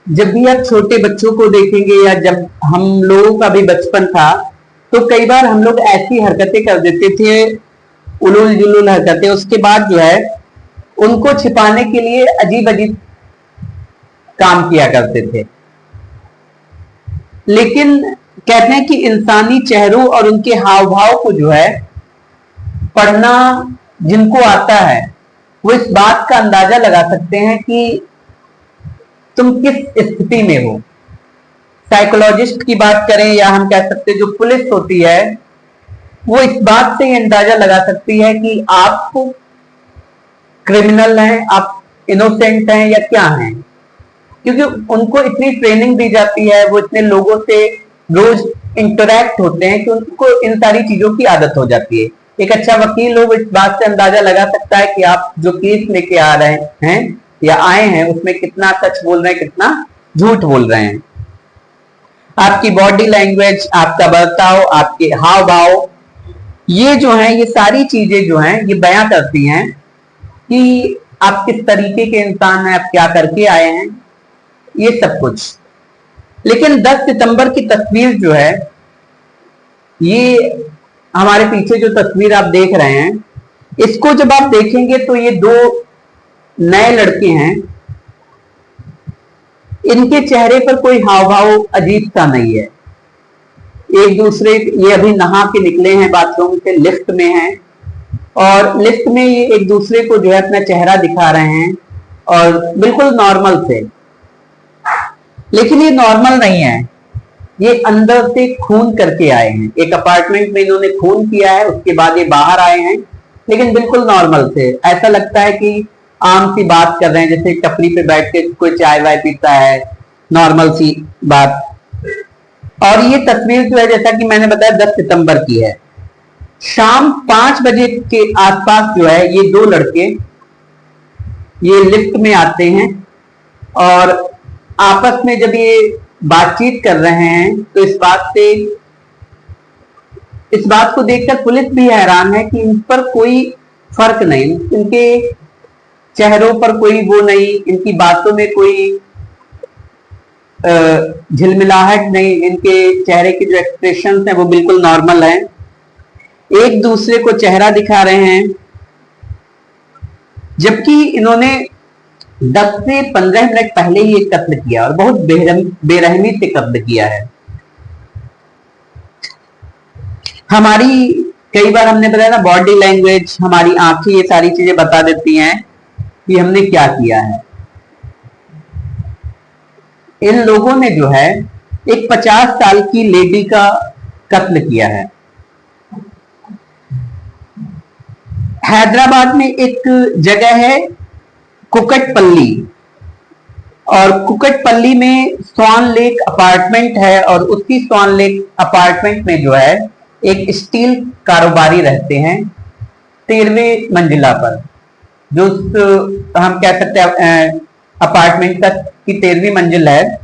जब भी आप छोटे बच्चों को देखेंगे या जब हम लोगों का भी बचपन था, तो कई बार हम लोग ऐसी हरकतें कर देते थे, उलूल जुलूल हरकतें। उसके बाद जो है उनको छिपाने के लिए अजीब अजीब काम किया करते थे। लेकिन कहते हैं कि इंसानी चेहरों और उनके हाव भाव को जो है पढ़ना जिनको आता है वो इस बात का अंदाजा लगा सकते हैं कि तुम किस स्थिति में हो। साइकोलॉजिस्ट की बात करें या हम कह सकते हैं जो पुलिस होती है, वो इस बात से अंदाजा लगा सकती है कि आप क्रिमिनल हैं, आप इनोसेंट हैं या क्या हैं, क्योंकि उनको इतनी ट्रेनिंग दी जाती है, वो इतने लोगों से रोज इंटरेक्ट होते हैं कि उनको इन सारी चीजों की आदत हो जाती है। एक अच्छा वकील हो, इस बात से अंदाजा लगा सकता है कि आप जो केस लेके आ रहे हैं या आए हैं उसमें कितना सच बोल रहे हैं, कितना झूठ बोल रहे हैं। आपकी बॉडी लैंग्वेज, आपका बर्ताव, आपके हाव भाव, ये जो है ये सारी चीजें जो हैं ये बयां करती हैं कि आप किस तरीके के इंसान हैं, आप क्या करके आए हैं, ये सब कुछ। लेकिन 10 सितंबर की तस्वीर जो है, ये हमारे पीछे जो तस्वीर आप देख रहे हैं, इसको जब आप देखेंगे तो ये दो नए लड़के हैं। इनके चेहरे पर कोई हाव भाव अजीब सा नहीं है। एक दूसरे, ये अभी नहा के निकले हैं बाथरूम से, लिफ्ट में हैं और लिफ्ट में ये एक दूसरे को जो है अपना चेहरा दिखा रहे हैं और बिल्कुल नॉर्मल से। लेकिन ये नॉर्मल नहीं है, ये अंदर से खून करके आए हैं। एक अपार्टमेंट में इन्होंने खून किया है, उसके बाद ये बाहर आए हैं, लेकिन बिल्कुल नॉर्मल से। ऐसा लगता है कि आम सी बात कर रहे हैं, जैसे टपरी पे बैठ के कोई चाय वाय पीता है, नॉर्मल सी बात। और ये तस्वीर जो है, जैसा कि मैंने बताया, 10 सितंबर की है। शाम 5 बजे के आसपास जो है ये दो लड़के ये लिफ्ट में आते हैं और आपस में जब ये बातचीत कर रहे हैं तो इस बात को देखकर पुलिस भी हैरान है कि इन पर कोई फर्क नहीं, इनके चेहरों पर कोई वो नहीं, इनकी बातों में कोई झिलमिलाहट नहीं, इनके चेहरे के जो एक्सप्रेशन हैं वो बिल्कुल नॉर्मल हैं। एक दूसरे को चेहरा दिखा रहे हैं, जबकि इन्होंने 10 से 15 मिनट पहले ही एक कत्ल किया और बहुत बेरहमी से कत्ल किया है। हमारी कई बार हमने बताया ना, बॉडी लैंग्वेज, हमारी आंखें, ये सारी चीजें बता देती हैं कि हमने क्या किया है। इन लोगों ने जो है एक 50 साल की लेडी का कत्ल किया है। हैदराबाद में एक जगह है कुकटपल्ली, और कुकटपल्ली में स्वान लेक अपार्टमेंट है और उसी स्वान लेक अपार्टमेंट में जो है एक स्टील कारोबारी रहते हैं 13वें मंजिला पर। जो हम कह सकते हैं अपार्टमेंट का की 13वीं मंजिल है,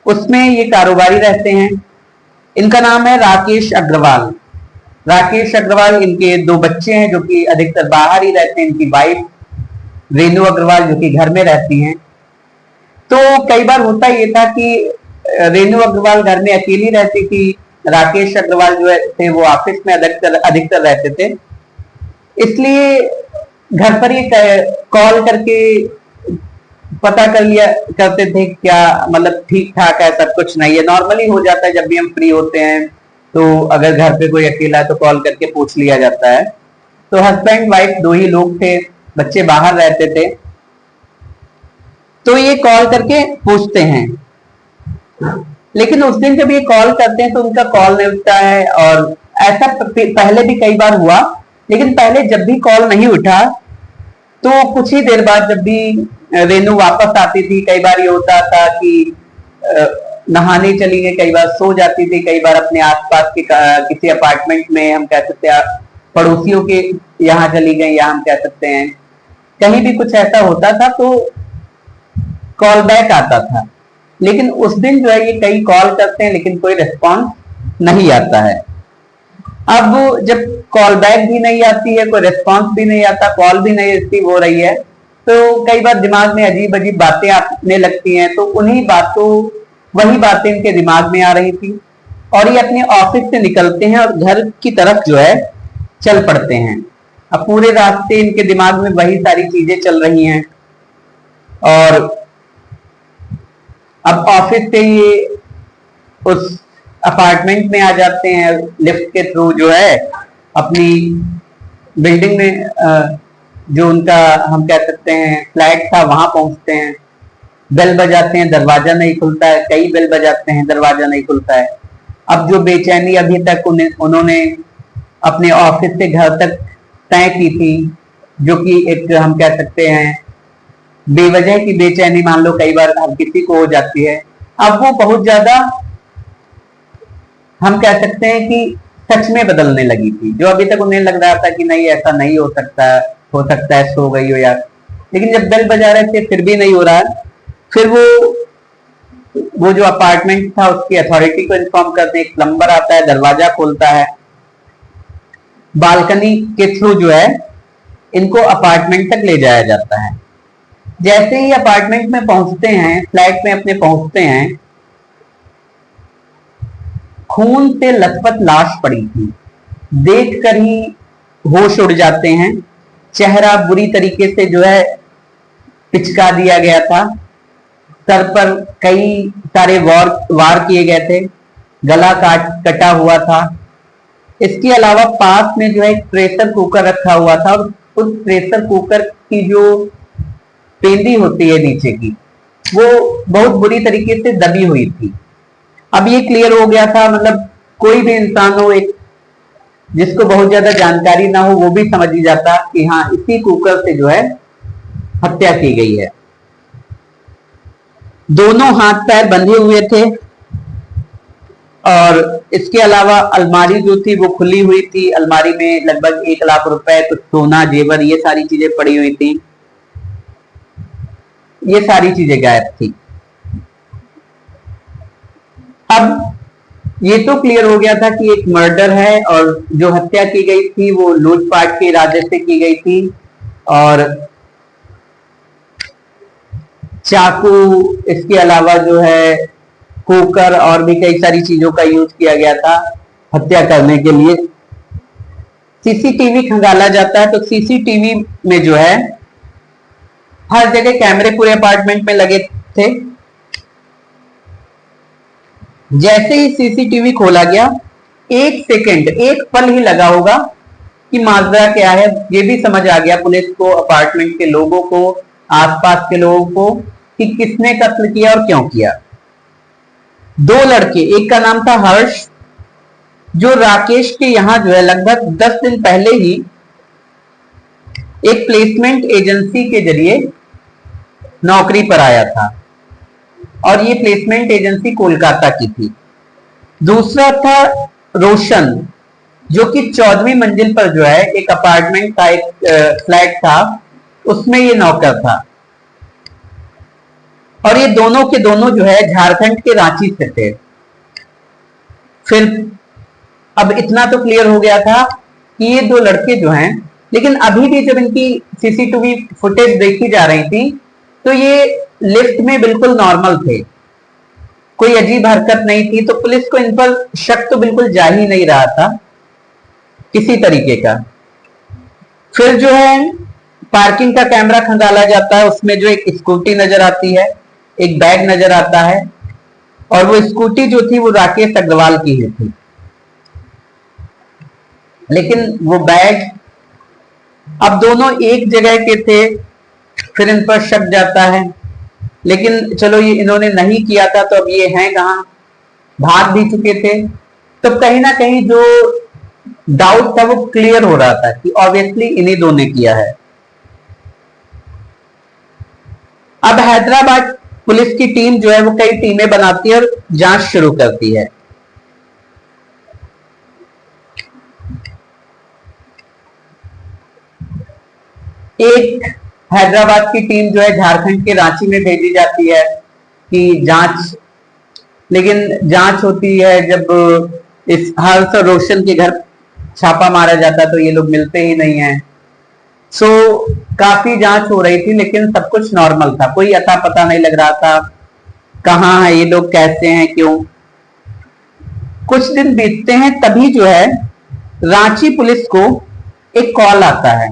उसमें ये कारोबारी रहते हैं। इनका नाम है राकेश अग्रवाल। राकेश अग्रवाल, इनके 2 बच्चे हैं जो कि अधिकतर बाहर ही रहते हैं। इनकी वाइफ रेनू अग्रवाल जो कि घर में रहती हैं। तो कई बार होता ये था कि रेनू अग्रवाल घर में अकेली रहती थी, राकेश अग्रवाल जो थे वो ऑफिस में अधिकतर रहते थे। इसलिए घर पर ही कॉल करके पता कर लिया करते थे क्या, मतलब ठीक ठाक है, सब कुछ नहीं है। नॉर्मली हो जाता है जब भी हम फ्री होते हैं, तो अगर घर पे कोई अकेला है तो कॉल करके पूछ लिया जाता है। तो हस्बैंड वाइफ 2 ही लोग थे, बच्चे बाहर रहते थे, तो ये कॉल करके पूछते हैं। लेकिन उस दिन जब ये कॉल करते हैं तो उनका कॉल नहीं उठता है, और ऐसा पहले भी कई बार हुआ। लेकिन पहले जब भी कॉल नहीं उठा तो कुछ ही देर बाद जब भी रेनू वापस आती थी, कई बार ये होता था कि नहाने चली गई, कई बार सो जाती थी, कई बार अपने आसपास के किसी अपार्टमेंट में, हम कह सकते हैं पड़ोसियों के यहाँ चली गई, या हम कह सकते हैं कहीं भी कुछ ऐसा होता था तो कॉल बैक आता था। लेकिन उस दिन जो है ये कई कॉल करते हैं लेकिन कोई रिस्पॉन्स नहीं आता है। अब जब कॉल बैक भी नहीं आती है, कोई रिस्पॉन्स भी नहीं आता, कॉल भी नहीं रिसीव हो रही है, तो कई बार दिमाग में अजीब अजीब बातें आने लगती हैं, तो वही बातें इनके दिमाग में आ रही थी और ये अपने ऑफिस से निकलते हैं और घर की तरफ जो है चल पड़ते हैं। अब पूरे रास्ते इनके दिमाग में वही सारी चीजें चल रही हैं और अब ऑफिस से ये उस अपार्टमेंट में आ जाते हैं, लिफ्ट के थ्रू जो है अपनी बिल्डिंग में, जो उनका हम कह सकते हैं फ्लैट था, वहां पहुंचते हैं। बेल बजाते हैं, दरवाजा नहीं खुलता है, कई बेल बजाते हैं, दरवाजा नहीं खुलता है। अब जो बेचैनी अभी तक उन्होंने अपने ऑफिस से घर तक तय की थी, जो कि एक हम कह सकते हैं बेवजह की बेचैनी मान लो कई बार हर किसी को हो जाती है, अब वो बहुत ज्यादा हम कह सकते हैं कि सच में बदलने लगी थी। जो अभी तक उन्हें लग रहा था कि नहीं ऐसा नहीं हो सकता है सो गई हो यार, लेकिन जब बेल बजा रहे थे फिर भी नहीं हो रहा है। फिर वो जो अपार्टमेंट था उसकी अथॉरिटी को इन्फॉर्म करते हैं, एक प्लम्बर आता है, दरवाजा खोलता है, बालकनी के थ्रू जो है इनको अपार्टमेंट तक ले जाया जाता है। जैसे ही अपार्टमेंट में पहुंचते हैं, फ्लैट में अपने पहुंचते हैं, खून से लथपथ लाश पड़ी थी। देखकर ही होश उड़ जाते हैं। चेहरा बुरी तरीके से जो है पिचका दिया गया था, सर पर कई सारे वार किए गए थे, गला कटा हुआ था। इसके अलावा पास में जो है एक प्रेशर कुकर रखा हुआ था और उस प्रेशर कुकर की जो पेंदी होती है नीचे की, वो बहुत बुरी तरीके से दबी हुई थी। अब ये क्लियर हो गया था, मतलब कोई भी इंसान हो, एक जिसको बहुत ज्यादा जानकारी ना हो, वो भी समझ ही जाता कि हाँ इसी कुकर से जो है हत्या की गई है। दोनों हाथ पैर बंधे हुए थे और इसके अलावा अलमारी जो थी वो खुली हुई थी। अलमारी में लगभग 1 लाख रुपए, कुछ सोना, जेवर, ये सारी चीजें पड़ी हुई थी। ये सारी चीजें गायब थी। अब ये तो क्लियर हो गया था कि एक मर्डर है और जो हत्या की गई थी वो लूटपाट के इरादे से की गई थी और चाकू, इसके अलावा जो है कुकर और भी कई सारी चीजों का यूज किया गया था हत्या करने के लिए। सीसीटीवी खंगाला जाता है तो सीसीटीवी में जो है हर जगह कैमरे पूरे अपार्टमेंट में लगे थे। जैसे ही सीसीटीवी खोला गया, 1 सेकंड, 1 पल ही लगा होगा कि माजरा क्या है ये भी समझ आ गया पुलिस को, अपार्टमेंट के लोगों को, आसपास के लोगों को कि किसने कत्ल किया और क्यों किया। 2 लड़के, एक का नाम था हर्ष, जो राकेश के यहां जो है लगभग 10 दिन पहले ही एक प्लेसमेंट एजेंसी के जरिए नौकरी पर आया था और ये प्लेसमेंट एजेंसी कोलकाता की थी। दूसरा था रोशन, जो कि 14वीं मंजिल पर जो है एक अपार्टमेंट था, एक फ्लैट था, उसमें ये नौकर था। और ये दोनों के दोनों जो है झारखंड के रांची से थे। फिर अब इतना तो क्लियर हो गया था कि ये 2 लड़के जो हैं, लेकिन अभी भी जब इनकी सीसीटीवी फुटेज देखी जा रही थी तो ये लिफ्ट में बिल्कुल नॉर्मल थे, कोई अजीब हरकत नहीं थी। तो पुलिस को इन पर शक तो बिल्कुल जा ही नहीं रहा था किसी तरीके का। फिर जो है पार्किंग का कैमरा खंगाला जाता है, उसमें जो एक स्कूटी नजर आती है, एक बैग नजर आता है और वो स्कूटी जो थी वो राकेश अग्रवाल की ही थी, लेकिन वो बैग, अब दोनों एक जगह के थे। फिर इन पर शक जाता है, लेकिन चलो ये इन्होंने नहीं किया था तो अब ये हैं कहां, भाग भी चुके थे। तो कहीं ना कहीं जो डाउट था वो क्लियर हो रहा था कि ऑब्वियसली इन्हीं दोनों ने किया है। अब हैदराबाद पुलिस की टीम जो है वो कई टीमें बनाती है और जांच शुरू करती है। एक हैदराबाद की टीम जो है झारखंड के रांची में भेजी जाती है कि जांच, लेकिन जांच होती है जब इस हर्ष और रोशन के घर छापा मारा जाता तो ये लोग मिलते ही नहीं है। सो काफी जांच हो रही थी, लेकिन सब कुछ नॉर्मल था, कोई अता पता नहीं लग रहा था कहाँ है ये लोग, कैसे हैं, क्यों। कुछ दिन बीतते हैं, तभी जो है रांची पुलिस को एक कॉल आता है,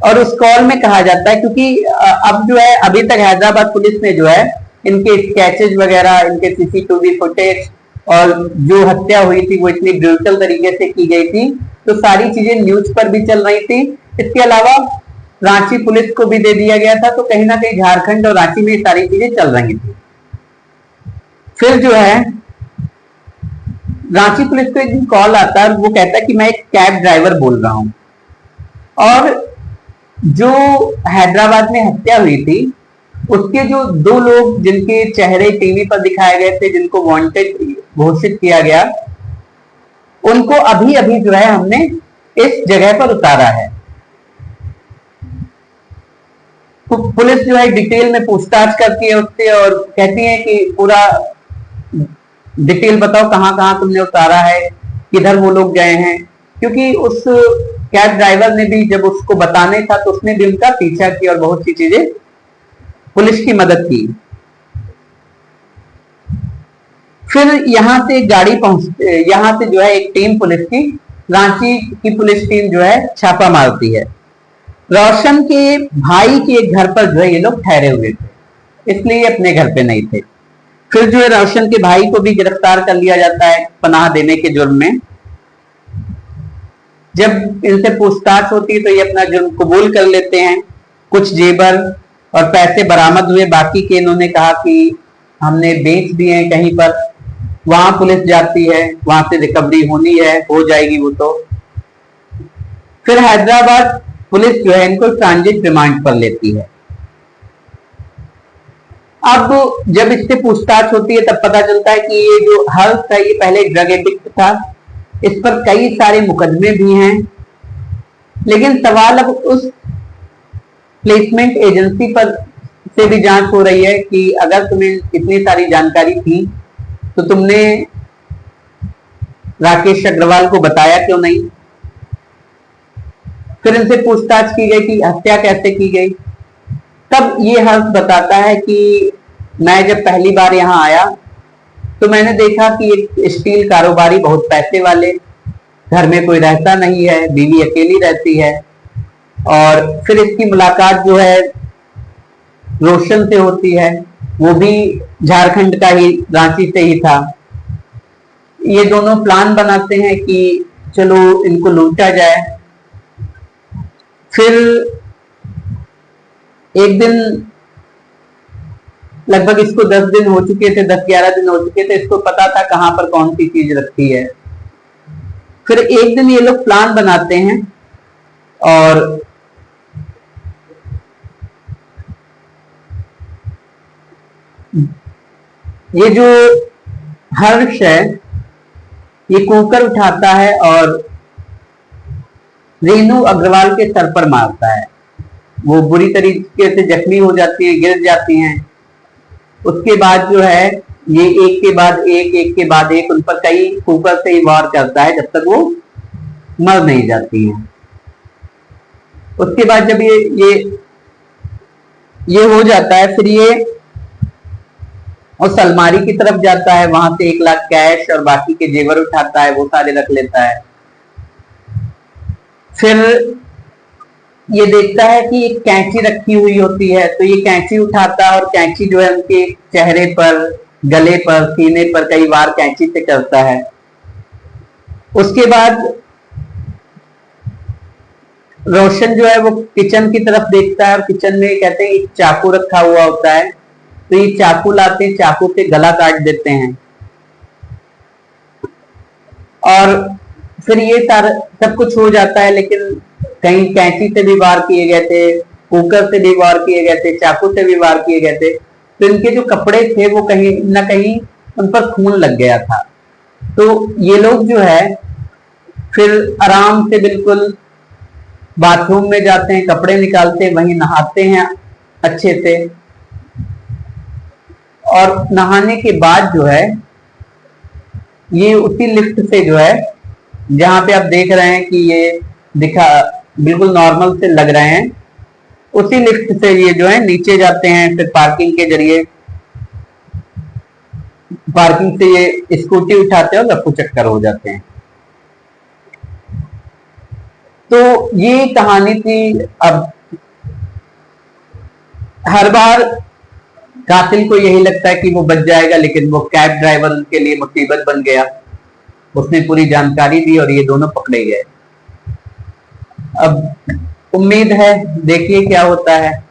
और उस कॉल में कहा जाता है, क्योंकि अब जो है अभी तक हैदराबाद पुलिस ने जो है इनके स्केचेज वगैरह, इनके सीसीटीवी फुटेज, और जो हत्या हुई थी वो इतनी ब्रूटल तरीके से की गई थी, तो सारी चीजें न्यूज पर भी चल रही थी। इसके अलावा रांची पुलिस को भी दे दिया गया था, तो कहीं ना कहीं झारखंड और रांची में सारी चीजें चल रही थी। फिर जो है रांची पुलिस को एक दिन कॉल आता है, वो कहता है कि मैं एक कैब ड्राइवर बोल रहा हूं, और जो हैदराबाद में हत्या हुई थी उसके जो दो लोग जिनके चेहरे टीवी पर दिखाए गए थे, जिनको वांटेड घोषित किया गया, उनको अभी अभी जो है हमने इस जगह पर उतारा है। तो पुलिस जो है डिटेल में पूछताछ करती है उससे, और कहती है कि पूरा डिटेल बताओ, कहां कहां तुमने उतारा है, किधर वो लोग गए हैं, क्योंकि उस कैब ड्राइवर ने भी जब उसको बताने था तो उसने भी उनका पीछा किया और बहुत सी चीजें पुलिस की मदद की। फिर यहां से गाड़ी यहां से जो है एक टीम पुलिस की, रांची की पुलिस टीम जो है छापा मारती है। रोशन के भाई के घर पर जो है ये लोग ठहरे हुए थे, इसलिए अपने घर पे नहीं थे। फिर जो है रोशन के भाई को भी गिरफ्तार कर लिया जाता है पनाह देने के जुर्म में। जब इनसे पूछताछ होती है तो ये अपना जुर्म कबूल कर लेते हैं। कुछ जेवर और पैसे बरामद हुए, बाकी के इन्होंने कहा कि हमने बेच दिए हैं कहीं पर। वहां पुलिस जाती है, वहां से रिकवरी होनी है, हो जाएगी वो तो। फिर हैदराबाद पुलिस जो है इनको ट्रांजिट रिमांड पर लेती है। अब जब इससे पूछताछ होती है तब पता चलता है कि ये जो हर्ष था ये पहले ड्रग एडिक्ट था, इस पर कई सारे मुकदमे भी हैं। लेकिन सवाल अब उस प्लेसमेंट एजेंसी पर से भी जांच हो रही है कि अगर तुम्हें इतनी सारी जानकारी थी तो तुमने राकेश अग्रवाल को बताया क्यों नहीं। फिर इनसे पूछताछ की गई कि हत्या कैसे की गई। तब ये हर्ष बताता है कि मैं जब पहली बार यहाँ आया तो मैंने देखा कि एक स्टील कारोबारी, बहुत पैसे वाले, घर में कोई रहता नहीं है, बीवी अकेली रहती है। और फिर इसकी मुलाकात जो है रोशन से होती है, वो भी झारखंड का ही, रांची से ही था। ये दोनों प्लान बनाते हैं कि चलो इनको लूटा जाए। फिर एक दिन, लगभग इसको 10 दिन हो चुके थे, 10-11 दिन हो चुके थे, इसको पता था कहां पर कौन सी चीज रखती है। फिर एक दिन ये लोग प्लान बनाते हैं, और ये जो हर्ष है ये कुकर उठाता है और रेनू अग्रवाल के सर पर मारता है। वो बुरी तरीके से जख्मी हो जाती है, गिर जाती हैं। उसके बाद जो है ये एक के बाद एक उन पर कई कुकर से ही वार करता है जब तक वो मर नहीं जाती हैं। उसके बाद जब ये हो जाता है, फिर ये उस अलमारी की तरफ जाता है, वहां से 1 लाख कैश और बाकी के जेवर उठाता है, वो सारे रख लेता है। फिर ये देखता है कि एक कैंची रखी हुई होती है, तो ये कैंची उठाता है और कैंची जो है उनके चेहरे पर, गले पर, सीने पर कई बार कैंची से करता है। उसके बाद रोशन जो है वो किचन की तरफ देखता है, और किचन में कहते हैं एक चाकू रखा हुआ होता है, तो ये चाकू लाते हैं, चाकू से गला काट देते हैं। और फिर ये सारा सब कुछ हो जाता है, लेकिन कहीं कैंची से भी वार किए गए थे, कुकर से भी वार किए गए थे, चाकू से भी वार किए गए थे, तो इनके जो कपड़े थे वो कहीं ना कहीं उन पर खून लग गया था। तो ये लोग जो है फिर आराम से बिल्कुल बाथरूम में जाते हैं, कपड़े निकालते हैं, वहीं नहाते हैं अच्छे से। और नहाने के बाद जो है ये उसी लिफ्ट से जो है, जहां पे आप देख रहे हैं कि ये बिल्कुल नॉर्मल से लग रहे हैं। उसी लिफ्ट से ये जो है नीचे जाते हैं, फिर पार्किंग के जरिए पार्किंग से ये स्कूटी उठाते हैं और लप्पू चक्कर हो जाते हैं। तो ये कहानी थी। अब हर बार कातिल को यही लगता है कि वो बच जाएगा, लेकिन वो कैब ड्राइवर उनके लिए मुसीबत बन गया। उसने पूरी जानकारी दी और ये दोनों पकड़े गए। अब उम्मीद है, देखिए क्या होता है।